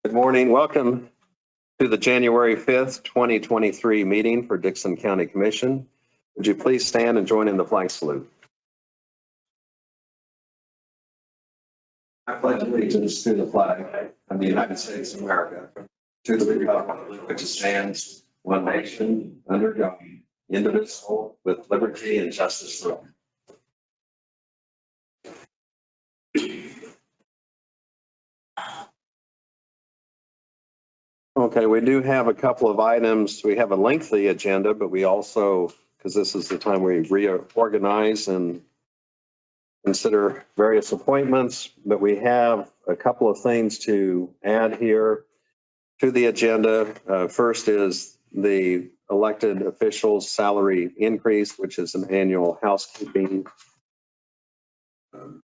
Good morning. Welcome to the January 5th, 2023 meeting for Dickson County Commission. Would you please stand and join in the flag salute? I pledge allegiance to the flag of the United States of America, to the republic which stands one nation under God, indivisible, with liberty and justice for all. Okay, we do have a couple of items. We have a lengthy agenda, but we also, because this is the time we reorganize and consider various appointments, but we have a couple of things to add here to the agenda. First is the elected officials' salary increase, which is an annual housekeeping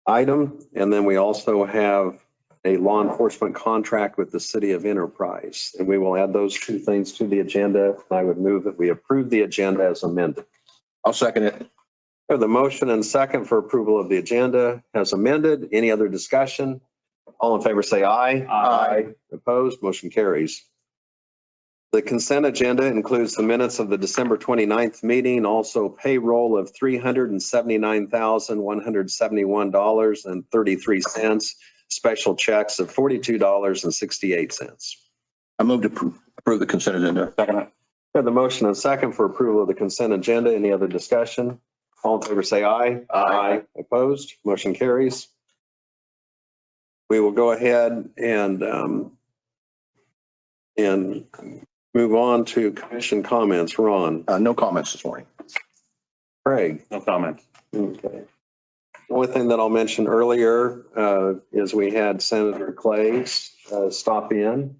item. And then we also have a law enforcement contract with the City of Enterprise. And we will add those two things to the agenda. I would move that we approve the agenda as amended. I'll second it. We have the motion and second for approval of the agenda as amended. Any other discussion? All in favor say aye. Aye. Opposed? Motion carries. The consent agenda includes the minutes of the December 29th meeting, also payroll of $379,171.33, special checks of $42.68. I move to approve the consent agenda. Second. We have the motion and second for approval of the consent agenda. Any other discussion? All in favor say aye. Aye. Opposed? Motion carries. We will go ahead and move on to commission comments. Ron. No comments this morning. Craig. No comments. Okay. The only thing that I'll mention earlier is we had Senator Clays stop in.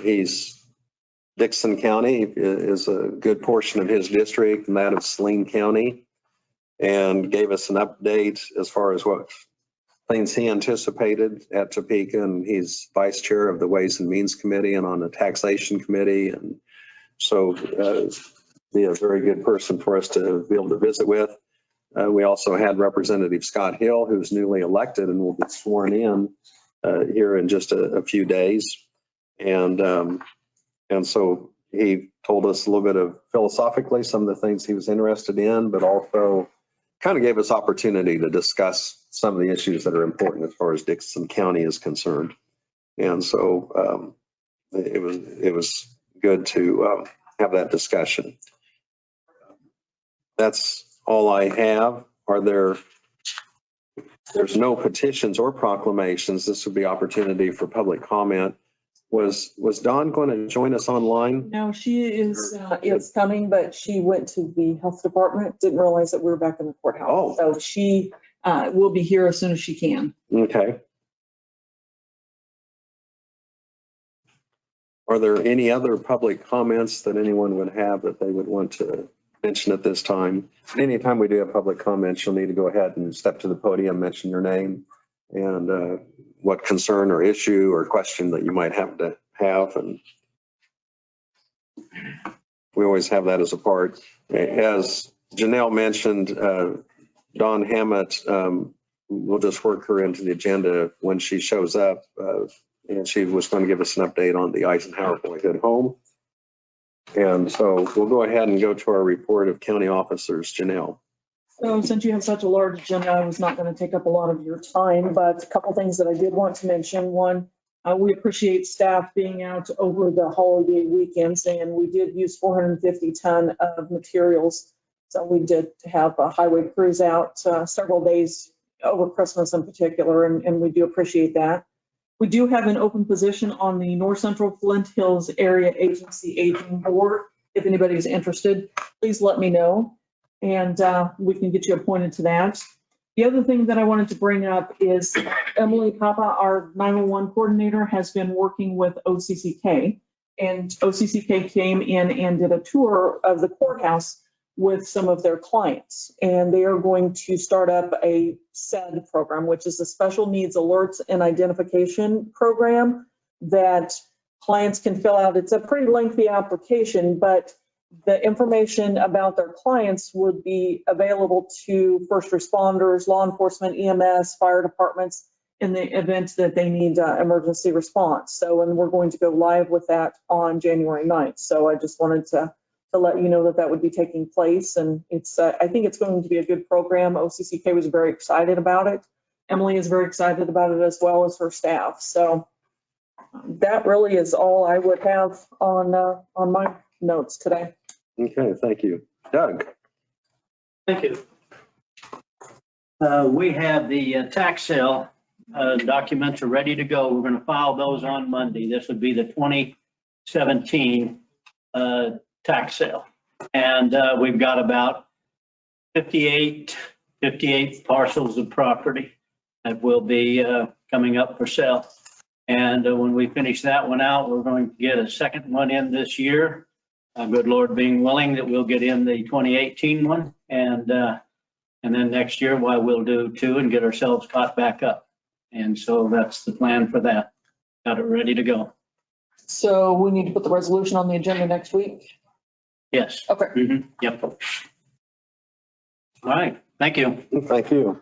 He's Dickson County is a good portion of his district and that of Saline County, and gave us an update as far as what things he anticipated at Topeka. And he's vice chair of the Ways and Means Committee and on the Taxation Committee. And so be a very good person for us to be able to visit with. We also had Representative Scott Hill, who's newly elected and will be sworn in here in just a few days. And so he told us a little bit of philosophically some of the things he was interested in, but also kind of gave us opportunity to discuss some of the issues that are important as far as Dickson County is concerned. And so it was good to have that discussion. That's all I have. There's no petitions or proclamations. This would be opportunity for public comment. Was Dawn going to join us online? No, she is coming, but she went to the health department, didn't realize that we were back in the courthouse. Oh. So she will be here as soon as she can. Okay. Are there any other public comments that anyone would have that they would want to mention at this time? Anytime we do have public comments, you'll need to go ahead and step to the podium, mention your name and what concern or issue or question that you might have to have. And we always have that as a part. As Janelle mentioned, Dawn Hammett, we'll just work her into the agenda when she shows up. And she was going to give us an update on the Eisenhower Boyhood Home. And so we'll go ahead and go to our report of county officers. Janelle. So since you have such a large agenda, I was not going to take up a lot of your time, but a couple things that I did want to mention. One, we appreciate staff being out over the holiday weekends, and we did use 450 ton of materials. So we did have highway crews out several days over Christmas in particular, and we do appreciate that. We do have an open position on the North Central Flint Hills Area Agency Aging Board. If anybody's interested, please let me know, and we can get you appointed to that. The other thing that I wanted to bring up is Emily Papa, our 911 coordinator, has been working with OCCK, and OCCK came in and did a tour of the courthouse with some of their clients, and they are going to start up a SED program, which is a Special Needs Alerts and Identification program that clients can fill out. It's a pretty lengthy application, but the information about their clients would be available to first responders, law enforcement, EMS, fire departments, in the event that they need emergency response. So, and we're going to go live with that on January 9th. So I just wanted to let you know that that would be taking place. And it's, I think it's going to be a good program. OCCK was very excited about it. Emily is very excited about it as well as her staff. So that really is all I would have on my notes today. Okay, thank you. Doug? Thank you. We have the tax sale documents are ready to go. We're going to file those on Monday. This would be the 2017 tax sale. And we've got about 58 parcels of property that will be coming up for sale. And when we finish that one out, we're going to get a second one in this year. Good Lord being willing that we'll get in the 2018 one. And then next year, we'll do two and get ourselves caught back up. And so that's the plan for that. Got it ready to go. So we need to put the resolution on the agenda next week. Yes. Okay. Yep. All right. Thank you. Thank you.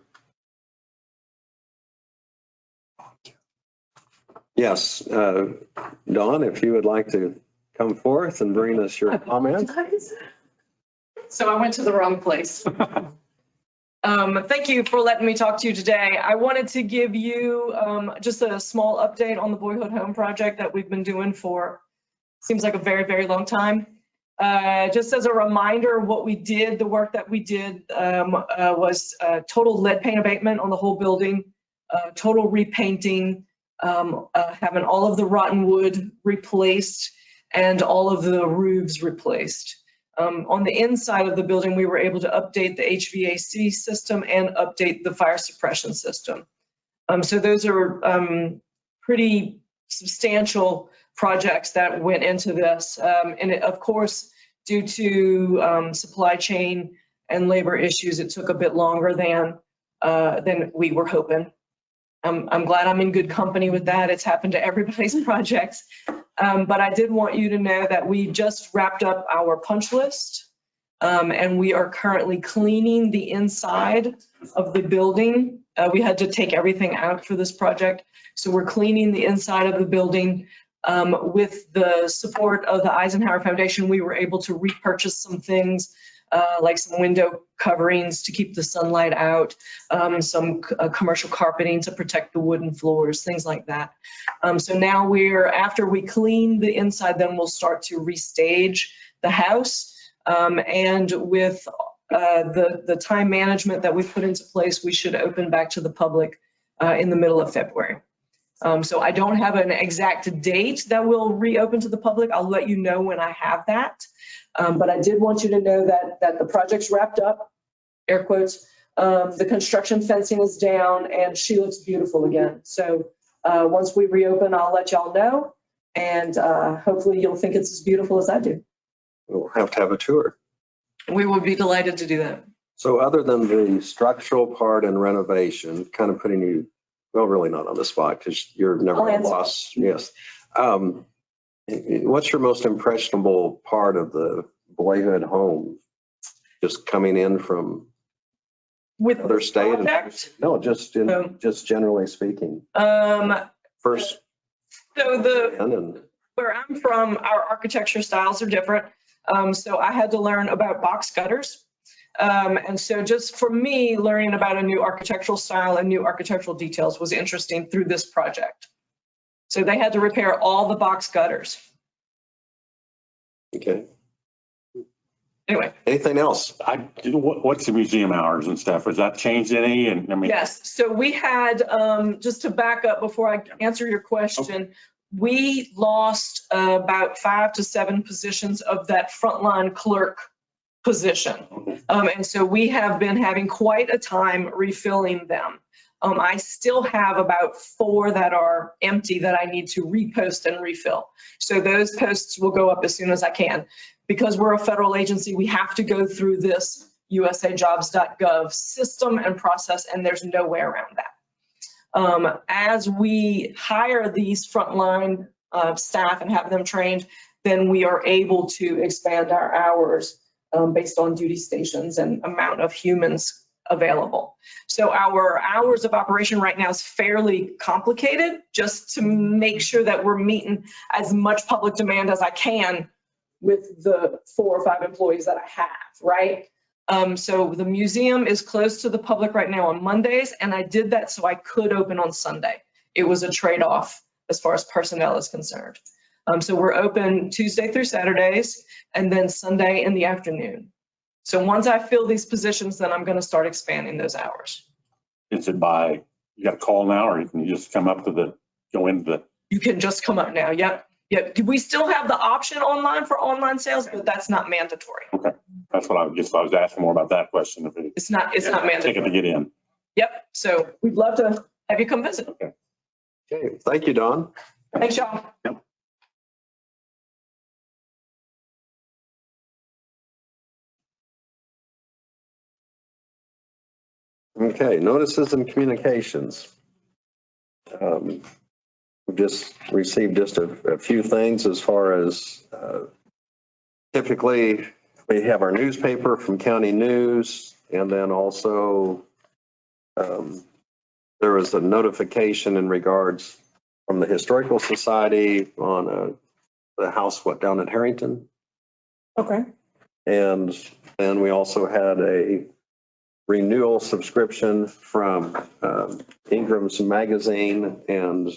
Yes, Dawn, if you would like to come forth and bring us your comments. So I went to the wrong place. Thank you for letting me talk to you today. I wanted to give you just a small update on the Boyhood Home project that we've been doing for, seems like a very, very long time. Just as a reminder, what we did, the work that we did was total lead paint abatement on the whole building, total repainting, having all of the rotten wood replaced and all of the roofs replaced. On the inside of the building, we were able to update the HVAC system and update the fire suppression system. So those are pretty substantial projects that went into this. And it, of course, due to supply chain and labor issues, it took a bit longer than we were hoping. I'm glad I'm in good company with that. It's happened to everybody's projects. But I did want you to know that we just wrapped up our punch list, and we are currently cleaning the inside of the building. We had to take everything out for this project. So we're cleaning the inside of the building. With the support of the Eisenhower Foundation, we were able to repurchase some things, like some window coverings to keep the sunlight out, some commercial carpeting to protect the wooden floors, things like that. So now after we clean the inside, then we'll start to restage the house. And with the time management that we've put into place, we should open back to the public in the middle of February. So I don't have an exact date that we'll reopen to the public. I'll let you know when I have that. But I did want you to know that the project's wrapped up, air quotes. The construction fencing is down and she looks beautiful again. So once we reopen, I'll let y'all know. And hopefully you'll think it's as beautiful as I do. We'll have to have a tour. We will be delighted to do that. So other than the structural part and renovation, kind of putting you, well, really not on the spot because you're never I'll a answer. boss. Yes. What's your most impressionable part of the Boyhood Home? Just coming in from With other state? project? No, just generally speaking. First, So where I'm from, our architecture styles are different. So I had to learn about box gutters. And so just for me, learning about a new architectural style and new architectural details was interesting through this project. So they had to repair all the box gutters. okay. Anyway, Anything else? What's the museum hours and stuff? Has that changed any? And I mean, yes. So we had, just to back up before I answer your question, we lost about 5 to 7 positions of that frontline clerk position. And so we have been having quite a time refilling them. I still have about 4 that are empty that I need to repost and refill. So those posts will go up as soon as I can. Because we're a federal agency, we have to go through this usajobs.gov system and process, and there's no way around that. As we hire these frontline staff and have them trained, then we are able to expand our hours based on duty stations and amount of humans available. So our hours of operation right now is fairly complicated, just to make sure that we're meeting as much public demand as I can with the 4 or 5 employees that I have, right? So the museum is closed to the public right now on Mondays, and I did that so I could open on Sunday. It was a trade-off as far as personnel is concerned. So we're open Tuesday through Saturdays, and then Sunday in the afternoon. So once I fill these positions, then I'm going to start expanding those hours. Is it by, you got to call now, or you can just come up to go into the, You can just come up now. Yep. Yep. We still have the option online for online sales, but that's not mandatory. that's what I was asking more about that question. If It's not Ticket mandatory. to get in. Yep. So we'd love to have you come visit. Okay, thank you, Don. Thanks, y'all. Okay, notices and communications. We've just received just a few things as far as typically we have our newspaper from County News, and then also there was a notification in regards from the Historical Society on the house, down at Harrington. Okay. And then we also had a renewal subscription from Ingram's Magazine, and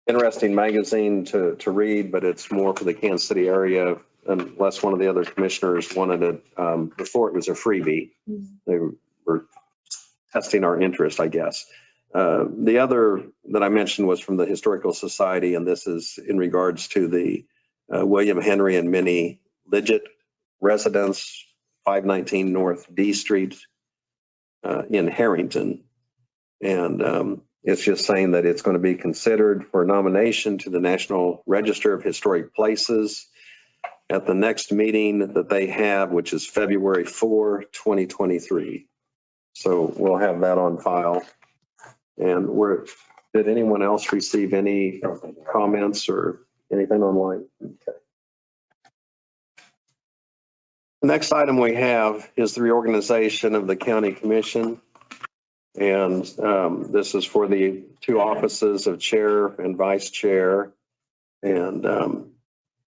interesting magazine to read, but it's more for the Kansas City area, unless one of the other commissioners wanted it. Before it was a freebie. They were testing our interest, I guess. The other that I mentioned was from the Historical Society, and this is in regards to the William Henry and Minnie Lidgett residence, 519 North D Street in Harrington. And it's just saying that it's going to be considered for nomination to the National Register of Historic Places at the next meeting that they have, which is February 4, 2023. So we'll have that on file. And did anyone else receive any comments or anything online? Okay. The next item we have is the reorganization of the county commission. And this is for the 2 offices of chair and vice chair. And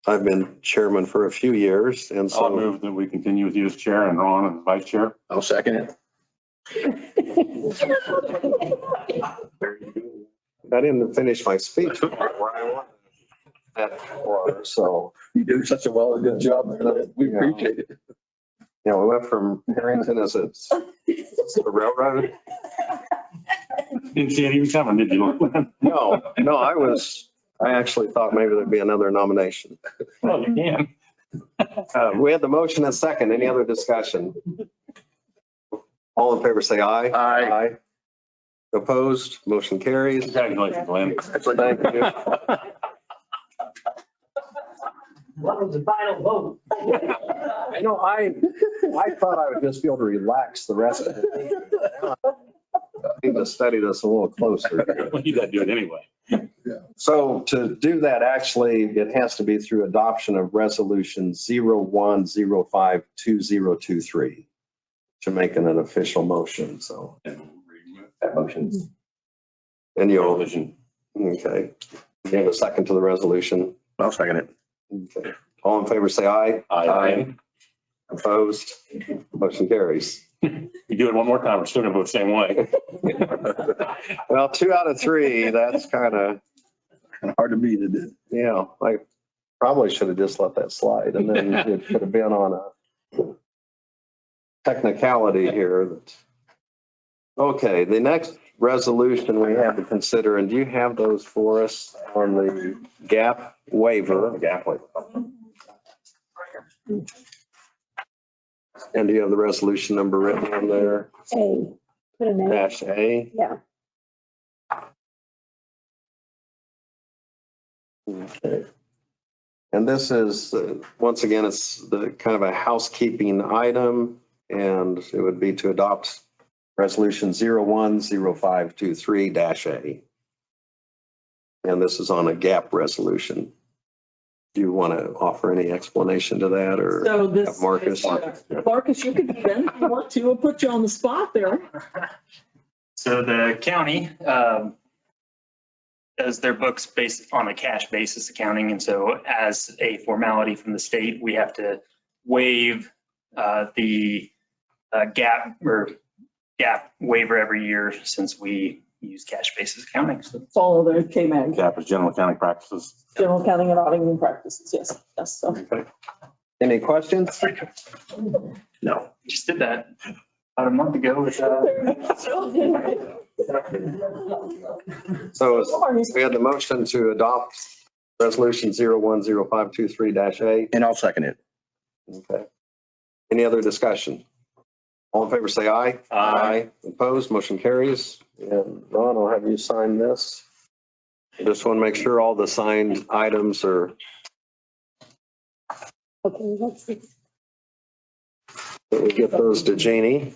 I've been chairman for a few years. And I'll so move that we continue with you as chair and Ron as vice chair. I'll second it. I didn't finish my speech where I wanted that for, so. You do such a good job. We appreciate it. Yeah, we went from Harrington as it's the railroad. Didn't see it even coming, did you? No, I actually thought maybe there'd be another nomination. Well, you can. We had the motion and second. Any other discussion? All in favor, say aye. Aye. Opposed, motion carries. Congratulations, Lynn. Thank you. What was the final vote? I know, I thought I would just be able to relax the rest of it. I need to study this a little closer. Well, you got to do it anyway. So to do that, actually, it has to be through adoption of resolution 01052023 to make an official motion, so. That motion. And you'll, Resolution. okay. You have a second to the resolution? I'll second it. Okay. All in favor, say aye. Aye. Opposed? Motion carries. You do it one more time, we're still gonna vote the same way. Well, 2 out of 3, that's kind of, Hard to beat it. yeah, I probably should have just let that slide, and then it could have been on a technicality here. Okay, the next resolution we have to consider, and do you have those for us on the gap waiver? Gap waiver. And do you have the resolution number written on there? A, put an A, -A. yeah. Okay. And this is, once again, it's the kind of a housekeeping item, and it would be to adopt resolution 010523-A. And this is on a gap resolution. Do you want to offer any explanation to that or So this. Marcus? Marcus, you could then, if you want to, we'll put you on the spot there. So the county does their books based on a cash basis accounting. And so as a formality from the state, we have to waive the gap waiver every year since we use cash basis accounting. So Follow the KMAG, That was general accounting practices. general accounting and auditing practices. Yes, yes. So Okay. Any questions? no, just did that about a month ago with So we had the motion to adopt resolution 010523-A. And I'll second it. Okay. Any other discussion? All in favor, say aye. Aye. Opposed, motion carries. And Ron, I'll have you sign this. I just want to make sure all the signed items are, Okay, let's see. that we get those to Jeannie.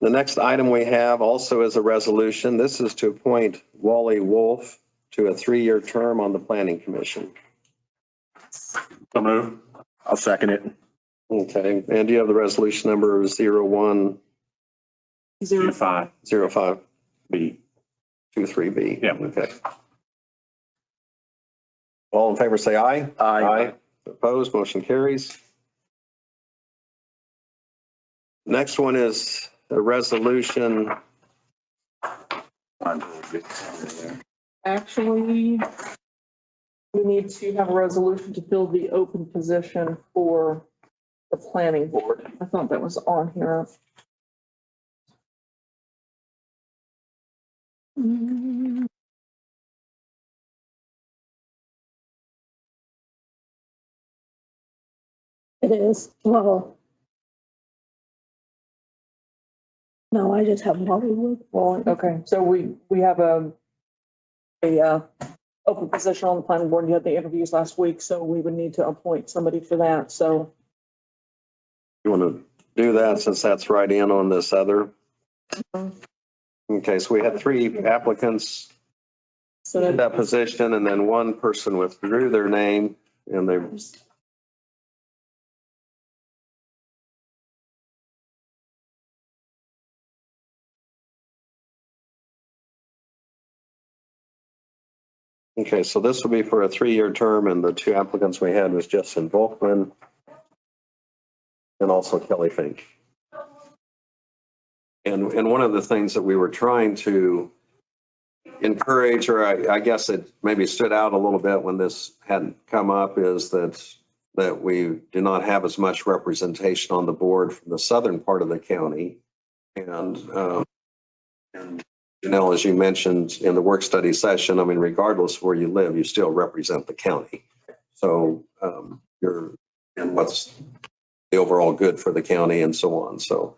The next item we have also is a resolution. This is to appoint Wally Wolf to a 3-year term on the Planning Commission. So move. I'll second it. Okay, and do you have the resolution number 5B. 010523B? Yeah. Okay. All in favor, say aye. Opposed, motion carries. Next one is a resolution. Actually, we need to have a resolution to fill the open position for the planning board. I thought that was on here. It is. Well, no, I just have Hollywood. Well, okay, so we have a open position on the planning board. You had the interviews last week, so we would need to appoint somebody for that. So You want to do that since that's right in on this other? Okay, so we had 3 applicants so in that position, and then one person withdrew their name, and they. Okay, so this will be for a 3-year term, and the 2 applicants we had was Justin Volkman and also Kelly Fink. And one of the things that we were trying to encourage, or I guess it maybe stood out a little bit when this hadn't come up, is that we do not have as much representation on the board from the southern part of the county. And Janelle, as you mentioned in the work study session, I mean, regardless of where you live, you still represent the county. So you're in what's the overall good for the county and so on. So,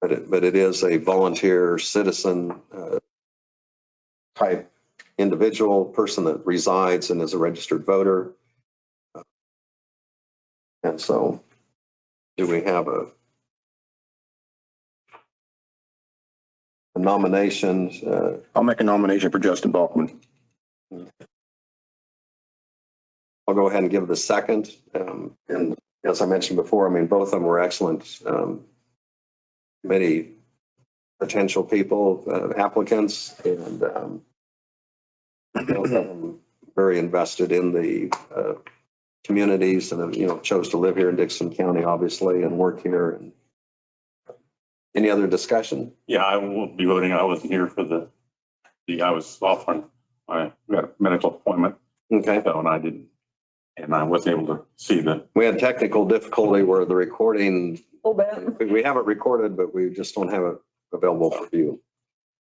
but it is a volunteer citizen type individual person that resides and is a registered voter. And so do we have a nomination? I'll make a nomination for Justin Balkman. I'll go ahead and give it a second. And as I mentioned before, I mean, both of them were excellent committee potential people, applicants, and both of them very invested in the communities and, chose to live here in Dixon County, obviously, and work here. And any other discussion? Yeah, I will be voting. I wasn't here for I was off on, I got a medical appointment, Okay. so, and I wasn't able to see We had technical difficulty where the recording, a little bit. we have it recorded, but we just don't have it available for view.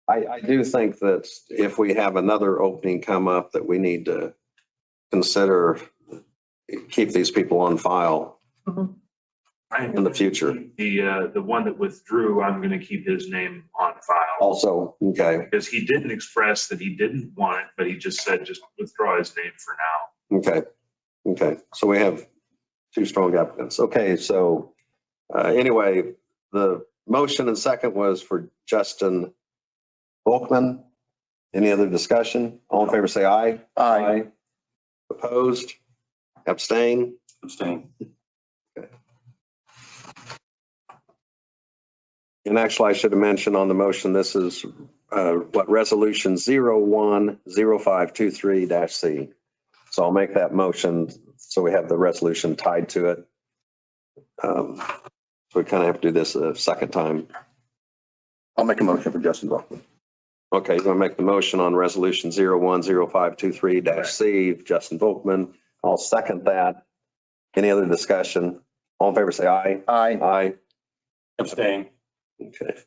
I do think that if we have another opening come up, that we need to consider keep these people on file in the future. The one that withdrew, I'm going to keep his name on file. Also, okay, Because he didn't express that he didn't want it, but he just said, just withdraw his name for now. okay. So we have 2 strong applicants. Okay, so anyway, the motion and second was for Justin Volkman. Any other discussion? All in favor, say aye. Aye. Opposed? Abstain? Abstain. And actually, I should have mentioned on the motion, this is resolution 010523-C. So I'll make that motion so we have the resolution tied to it. So we kind of have to do this a second time. I'll make a motion for Justin Volkman. Okay, you're going to make the motion on resolution 010523-C, Justin Volkman. I'll second that. Any other discussion? All in favor, say aye. Aye. Aye. Abstain. Okay.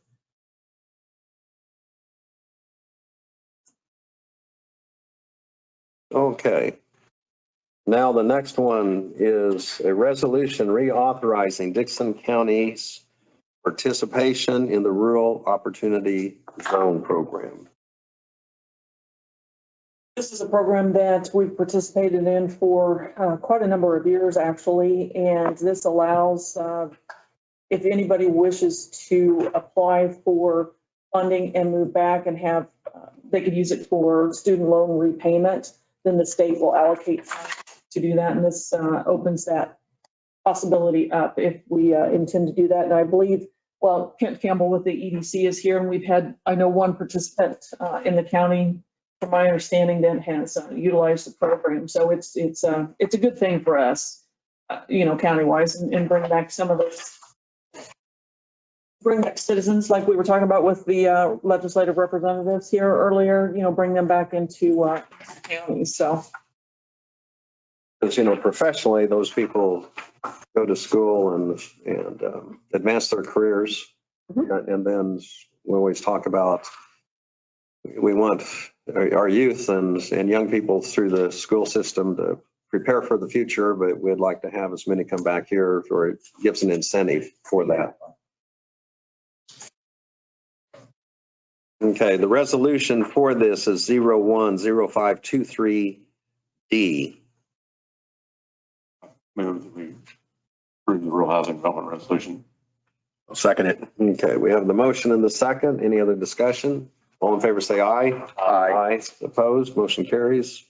Okay. Now the next one is a resolution reauthorizing Dixon County's participation in the Rural Opportunity Zone Program. This is a program that we've participated in for quite a number of years, actually, and this allows, if anybody wishes to apply for funding and move back and have, they could use it for student loan repayment, then the state will allocate funds to do that, and this opens that possibility up if we intend to do that. And I believe, well, Kent Campbell with the EDC is here, and we've had, I know, one participant in the county, from my understanding, that has utilized the program. So it's a good thing for us, county-wise, and bring back some of those, bring back citizens like we were talking about with the legislative representatives here earlier, bring them back into counties. So. Because, professionally, those people go to school and advance their careers. Mm-hmm. And then we always talk about, we want our youth and young people through the school system to prepare for the future, but we'd like to have as many come back here, or it gives an incentive for that. Okay, the resolution for this is 010523D. Move that we approve the rural housing development resolution. I'll second it. Okay, we have the motion and the second. Any other discussion? All in favor, say aye. Aye. Opposed, motion carries.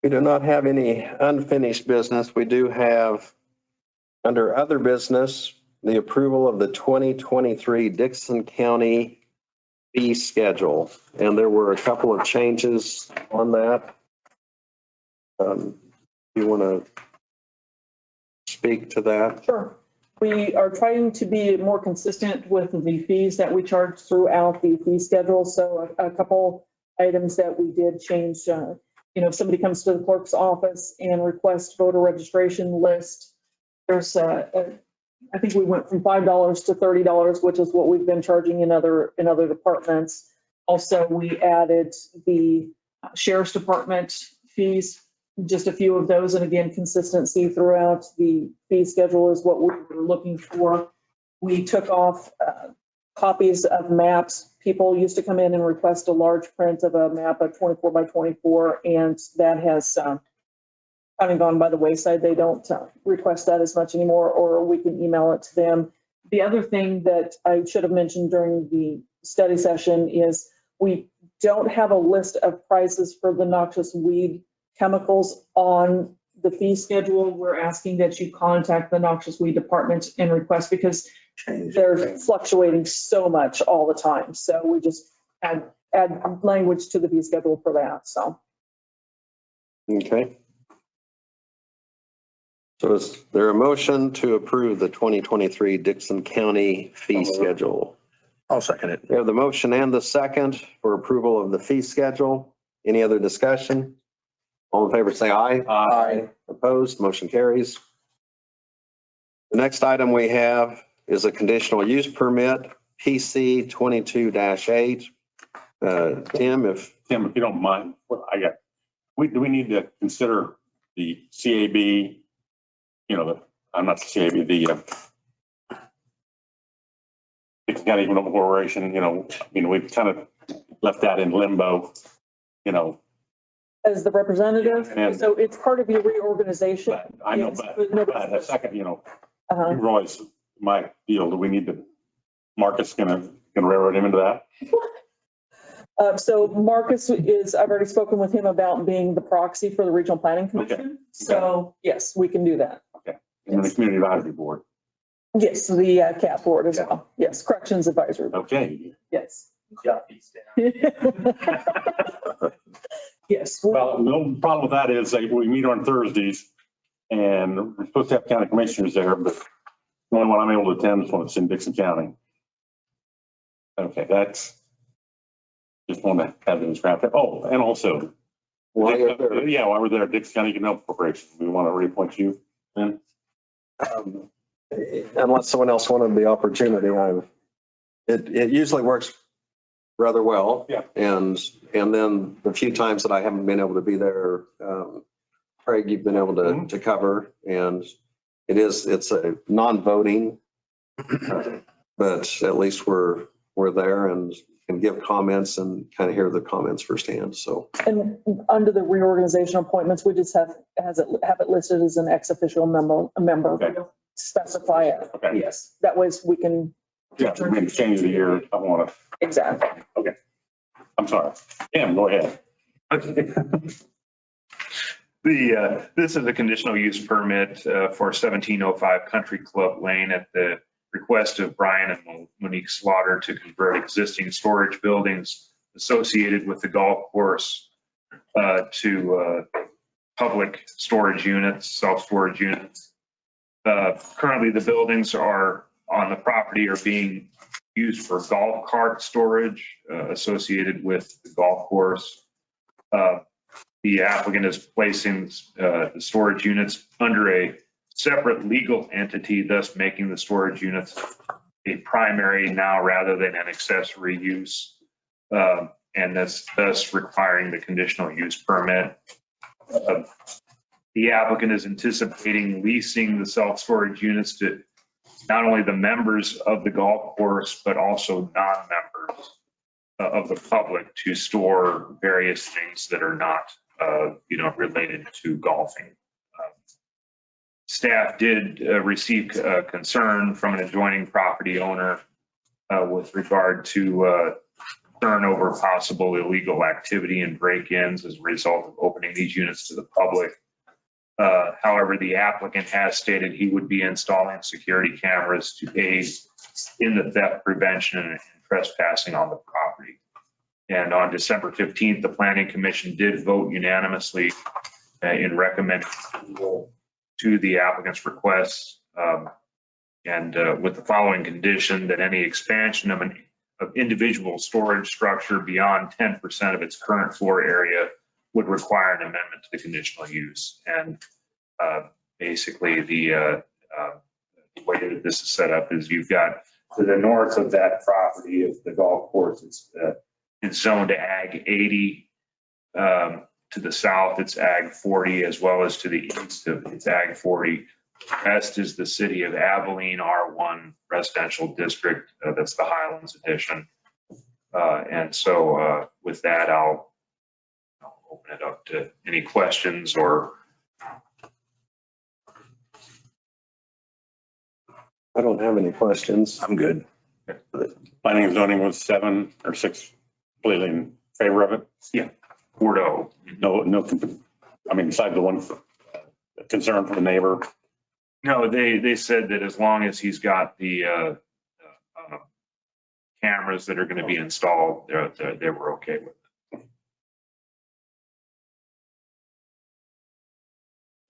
We do not have any unfinished business. We do have, under other business, the approval of the 2023 Dixon County fee schedule. And there were a couple of changes on that. You want to speak to that? Sure. We are trying to be more consistent with the fees that we charge throughout the fee schedule. So a couple items that we did change, if somebody comes to the clerk's office and requests voter registration list, there's I think we went from $5 to $30, which is what we've been charging in other departments. Also, we added the sheriff's department fees, just a few of those. And again, consistency throughout the fee schedule is what we were looking for. We took off copies of maps. People used to come in and request a large print of a map of 24 by 24, and that has kind of gone by the wayside. They don't request that as much anymore, or we can email it to them. The other thing that I should have mentioned during the study session is we don't have a list of prices for the noxious weed chemicals on the fee schedule. We're asking that you contact the noxious weed department and request, because they're fluctuating so much all the time. So we just add language to the fee schedule for that. So. Okay. So is there a motion to approve the 2023 Dixon County fee schedule? I'll second it. We have the motion and the second for approval of the fee schedule. Any other discussion? All in favor, say aye. Aye. Opposed, motion carries. The next item we have is a conditional use permit, PC 22-8. Tim, if Tim, if you don't mind, do we need to consider the CAB, I'm not the CAB, the Dixon County Economic Corporation, we've kind of left that in limbo, as the representative. And- So it's part of your reorganization. But I know, Yes, but no- a second, Uh-huh. Roy's my deal. Do we need to, Marcus gonna railroad him into that? So Marcus is, I've already spoken with him about being the proxy for the Regional Planning Commission. So yes, we can do that. And then the community advisory board. Yes, the CAP board as well. Yes, Corrections Advisory. Board. Okay. Yes. Jot these down. Yes. Well, the only problem with that is that we meet on Thursdays and we're supposed to have county commissioners there, but the only one I'm able to attend is when it's in Dixon County. Okay, that's, just want to have it scrapped. Oh, and also, While you're there, yeah, while we're there, Dixon County Economic Corporation, we want to reappoint you then? unless someone else wanted the opportunity, it usually works rather well. Yeah. And then the few times that I haven't been able to be there, Craig, you've been able to cover, and it's a non-voting, but at least we're there and can give comments and kind of hear the comments firsthand. So And under the reorganization appointments, we just have it listed as an ex officio member. Okay. We don't specify it. Okay. Yes, that way we can. Yeah, we can change the year. I want to, Exactly. I'm sorry. Cam, go ahead. This is a conditional use permit for 1705 Country Club Lane at the request of Brian and Monique Slaughter to convert existing storage buildings associated with the golf course to public storage units, self-storage units. Currently, the buildings are on the property are being used for golf cart storage associated with the golf course. The applicant is placing the storage units under a separate legal entity, thus making the storage units a primary now rather than an accessory use. And that's thus requiring the conditional use permit. The applicant is anticipating leasing the self-storage units to not only the members of the golf course, but also non-members of the public to store various things that are not, related to golfing. Staff did receive concern from an adjoining property owner with regard to concern over possible illegal activity and break-ins as a result of opening these units to the public. However, the applicant has stated he would be installing security cameras to aid in the theft prevention and trespassing on the property. And on December 15th, the Planning Commission did vote unanimously in recommending approval to the applicant's requests, and with the following condition: that any expansion of individual storage structure beyond 10% of its current floor area would require an amendment to the conditional use. And basically, the way that this is set up is you've got to the north of that property of the golf course, it's zoned Ag 80. To the south, it's Ag 40, as well as to the east of it's Ag 40. West is the city of Abilene R1 residential district. That's the Highlands edition. And so with that, I'll open it up to any questions or. I don't have any questions. I'm good. Planning and zoning was 7 or 6 completely in favor of it. 4-0. No, I mean, besides the one concern from the neighbor. No, they said that as long as he's got the cameras that are going to be installed, they were okay with it.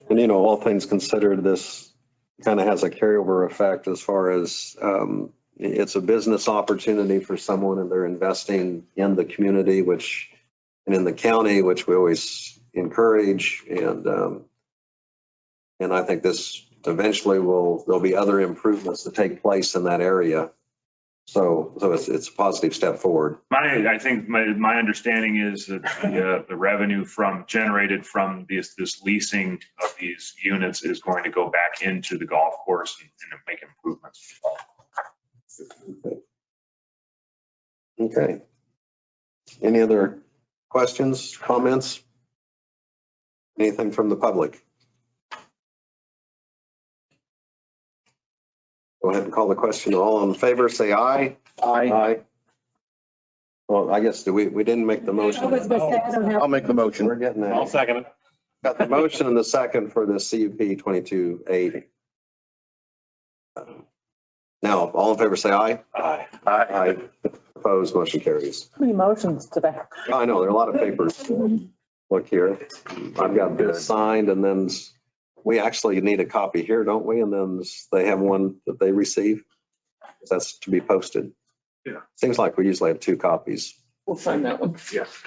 And, all things considered, this kind of has a carryover effect as far as it's a business opportunity for someone and they're investing in the community, and in the county, which we always encourage. And I think this eventually there'll be other improvements to take place in that area. So it's a positive step forward. I think my understanding is that the revenue generated from this leasing of these units is going to go back into the golf course and make improvements. Okay. Any other questions, comments? Anything from the public? Go ahead and call the question. All in favor, say aye. Aye. Well, I guess we didn't make the I was motion. gonna say, I don't have. I'll make the motion. We're getting I'll that. second it. Got the motion and the second for the CUP 2280. Now, all in favor, say aye. Aye. Aye. Opposed, motion carries. How many motions today? I know, there are a lot of papers. Look here. I've got this signed and then we actually need a copy here, don't we? And then they have one that they receive. That's to be posted. Yeah. Seems like we usually have 2 copies. We'll sign that one. Yes.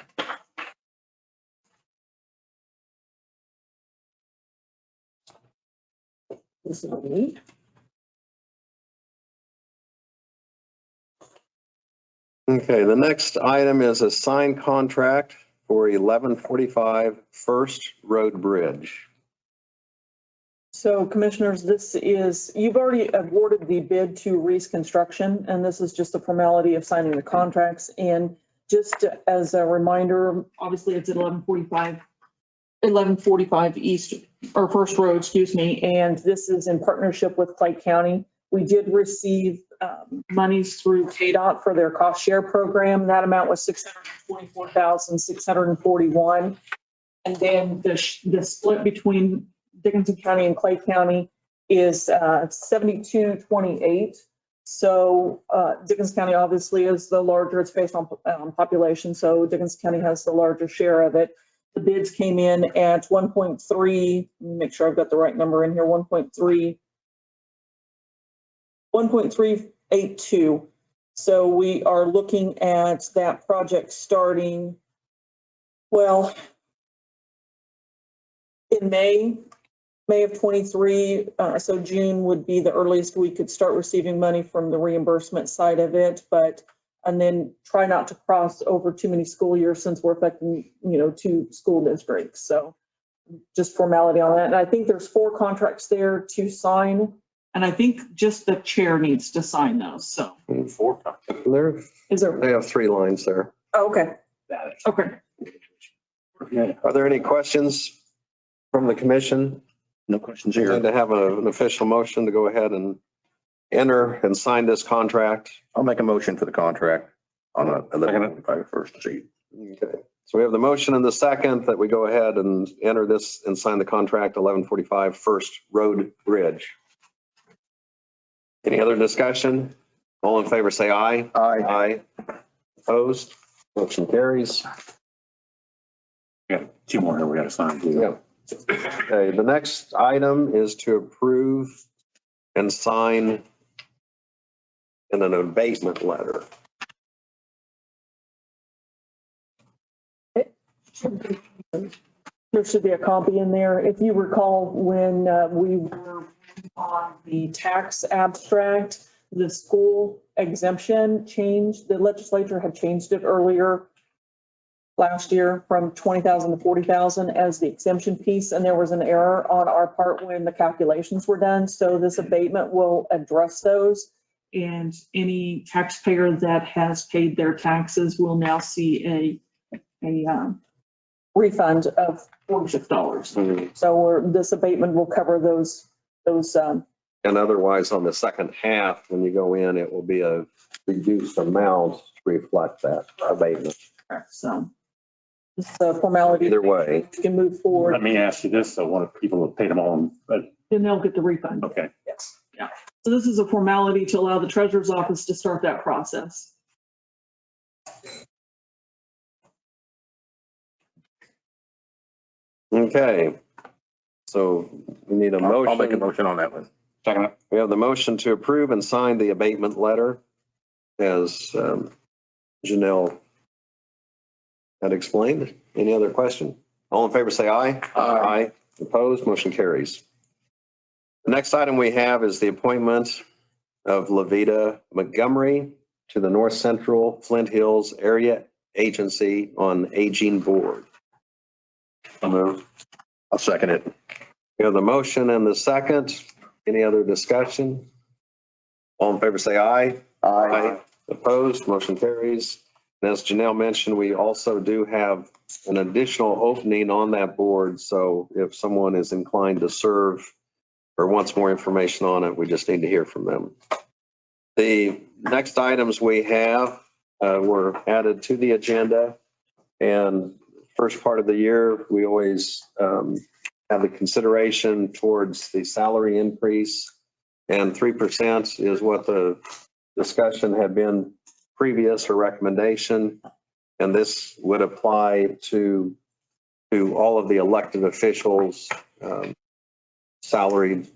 This is me. Okay, the next item is a signed contract for 1145 First Road Bridge. So commissioners, this is, you've already awarded the bid to Reese Construction, and this is just a formality of signing the contracts. And just as a reminder, obviously it's at 1145 East, or First Road, excuse me, and this is in partnership with Clay County. We did receive monies through KDOT for their cost share program. That amount was $624,641. And then the split between Dickinson County and Clay County is 72-28. So Dickinson County obviously is the larger, it's based on population. So Dickinson County has the larger share of it. The bids came in at 1.3, make sure I've got the right number in here, 1.382. So we are looking at that project starting, well, in May of 23. So June would be the earliest we could start receiving money from the reimbursement side of it, and then try not to cross over too many school years since we're affecting, 2 school districts. So just formality on that. And I think there's 4 contracts there to sign. And I think just the chair needs to sign those. So 4 times. There, is there? they have 3 lines there. Oh, okay. Okay. Are there any questions from the commission? No questions We need here. to have an official motion to go ahead and enter and sign this contract. I'll make a motion for the contract on 1145 First Street. Okay, so we have the motion and the second that we go ahead and enter this and sign the contract 1145 First Road Bridge. Any other discussion? All in favor, say aye. Aye. Aye. Opposed? Motion carries. We got 2 more here we got to sign. Yeah. Okay, the next item is to approve and sign in an abatement letter. There should be a copy in there. If you recall, when we were on the tax abstract, the school exemption changed, the legislature had changed it earlier last year from 20,000 to 40,000 as the exemption piece, and there was an error on our part when the calculations were done. So this abatement will address those, and any taxpayer that has paid their taxes will now see a refund of $46. So this abatement will cover those. And otherwise, on the second half, when you go in, it will be a reduced amount to reflect that abatement. So this is a formality. Either way. You can move forward, Let me ask you this, so one of the people that paid them all, then they'll get the refund. okay. Yes, yeah. So this is a formality to allow the treasurer's office to start that process. Okay. So we need a motion. I'll make a motion on that one. Second it. We have the motion to approve and sign the abatement letter as Janelle had explained. Any other question? All in favor, say aye. Aye. Opposed, motion carries. The next item we have is the appointment of Levita Montgomery to the North Central Flint Hills Area Agency on Aging Board. I'll second it. We have the motion and the second. Any other discussion? All in favor, say aye. Opposed, motion carries. And as Janelle mentioned, we also do have an additional opening on that board. So if someone is inclined to serve or wants more information on it, we just need to hear from them. The next items we have were added to the agenda. And first part of the year, we always have the consideration towards the salary increase. And 3% is what the discussion had been previous or recommendation. And this would apply to all of the elected officials salaried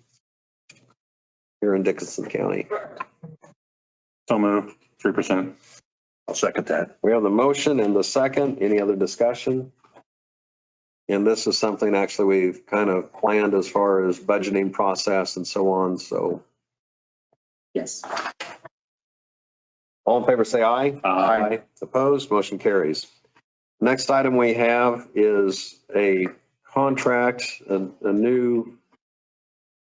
here in Dickinson County. So moved, 3%. I'll second that. We have the motion and the second. Any other discussion? And this is something actually we've kind of planned as far as budgeting process and so on. So Yes. all in favor, say aye. Aye. Opposed, motion carries. Next item we have is a contract, a new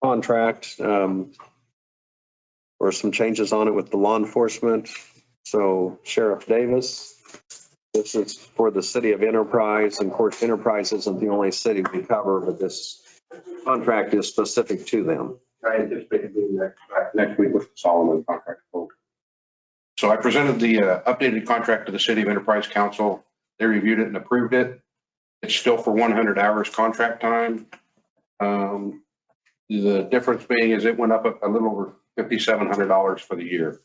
contract, or some changes on it with the law enforcement. So Sheriff Davis, this is for the city of Enterprise, and of course Enterprise isn't the only city we cover, but this contract is specific to them. I anticipate being next week with Solomon contract. So I presented the updated contract to the City of Enterprise Council. They reviewed it and approved it. It's still for 100 hours contract time. The difference being is it went up a little over $5,700 for the year.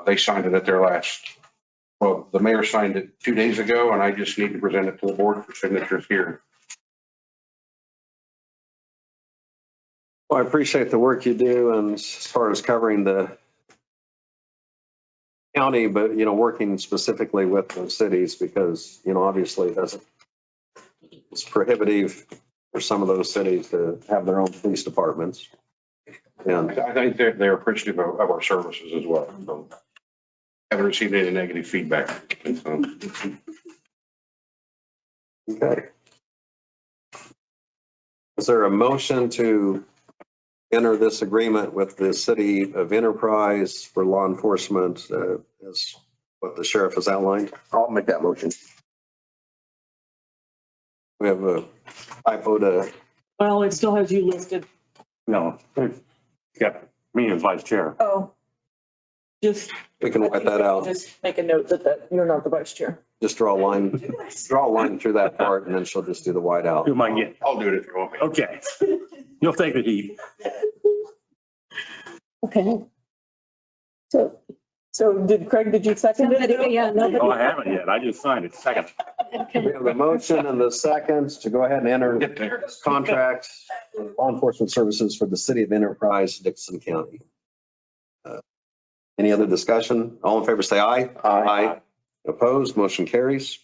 They signed it at their last, well, the mayor signed it 2 days ago, and I just need to present it to the board for signatures here. Well, I appreciate the work you do and as far as covering the county, but, working specifically with the cities because, obviously it's prohibitive for some of those cities to have their own police departments. And I think they're appreciative of our services as well. So haven't received any negative feedback. okay. Is there a motion to enter this agreement with the City of Enterprise for law enforcement as what the sheriff has outlined? I'll make that motion. We have a typo to, Well, it still has you listed. No, got me as vice chair. Oh. Just. we can wipe that out. Just make a note that you're not the vice chair. Just draw a line through that part and then she'll just do the white out. You might get, I'll do it if you want me. okay. You'll take the heat. Okay. So did you second it? Yeah, Oh, nobody. I haven't yet. I just signed it. Second. We have the motion and the second to go ahead and enter Get there. this contract for law enforcement services for the City of Enterprise, Dickinson County. Any other discussion? All in favor, say aye. Aye. Opposed, motion carries.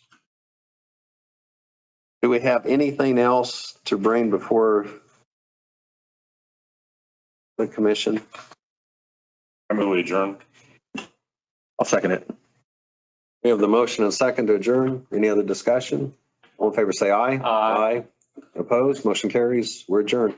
Do we have anything else to bring before the commission? I'm going to adjourn. I'll second it. We have the motion and second to adjourn. Any other discussion? All in favor, say aye. Aye. Opposed, motion carries. We're adjourned.